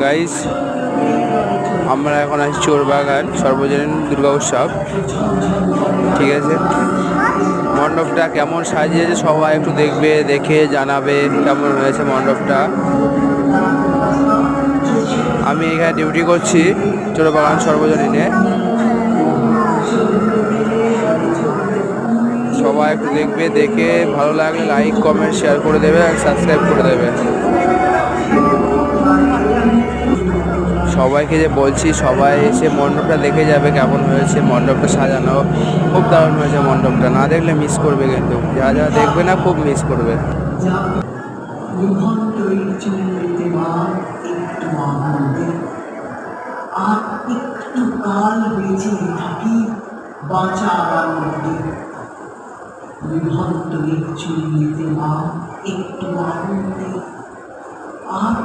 Guys, আমরা এখন আছি চোরবাগান সর্বজনীন দুর্গা উৎসব। ঠিক আছে, মণ্ডপটা কেমন সাজিয়েছে সবাই একটু দেখবে, দেখে জানাবে কেমন হয়েছে মণ্ডপটা। আমি এখানে ডিউটি করছি চোরবাগান সর্বজনীনে। সবাই একটু দেখবে, দেখে ভালো লাগলে লাইক কমেন্ট শেয়ার করে দেবে আর সাবস্ক্রাইব করে দেবে। সবাইকে যে বলছি সবাই এসে মণ্ডপটা দেখে যাবে কেমন হয়েছে। মণ্ডপটা সাজানো খুব দারুণ হয়েছে মণ্ডপটা, না দেখলে মিস করবে, কিন্তু যারা দেখবে না খুব মিস করবে। আর একটু কাল বেঁচে থাকি বাঁচার আনন্দে, বিভক্ত চুরিতে মা একটু আনন্দে, আর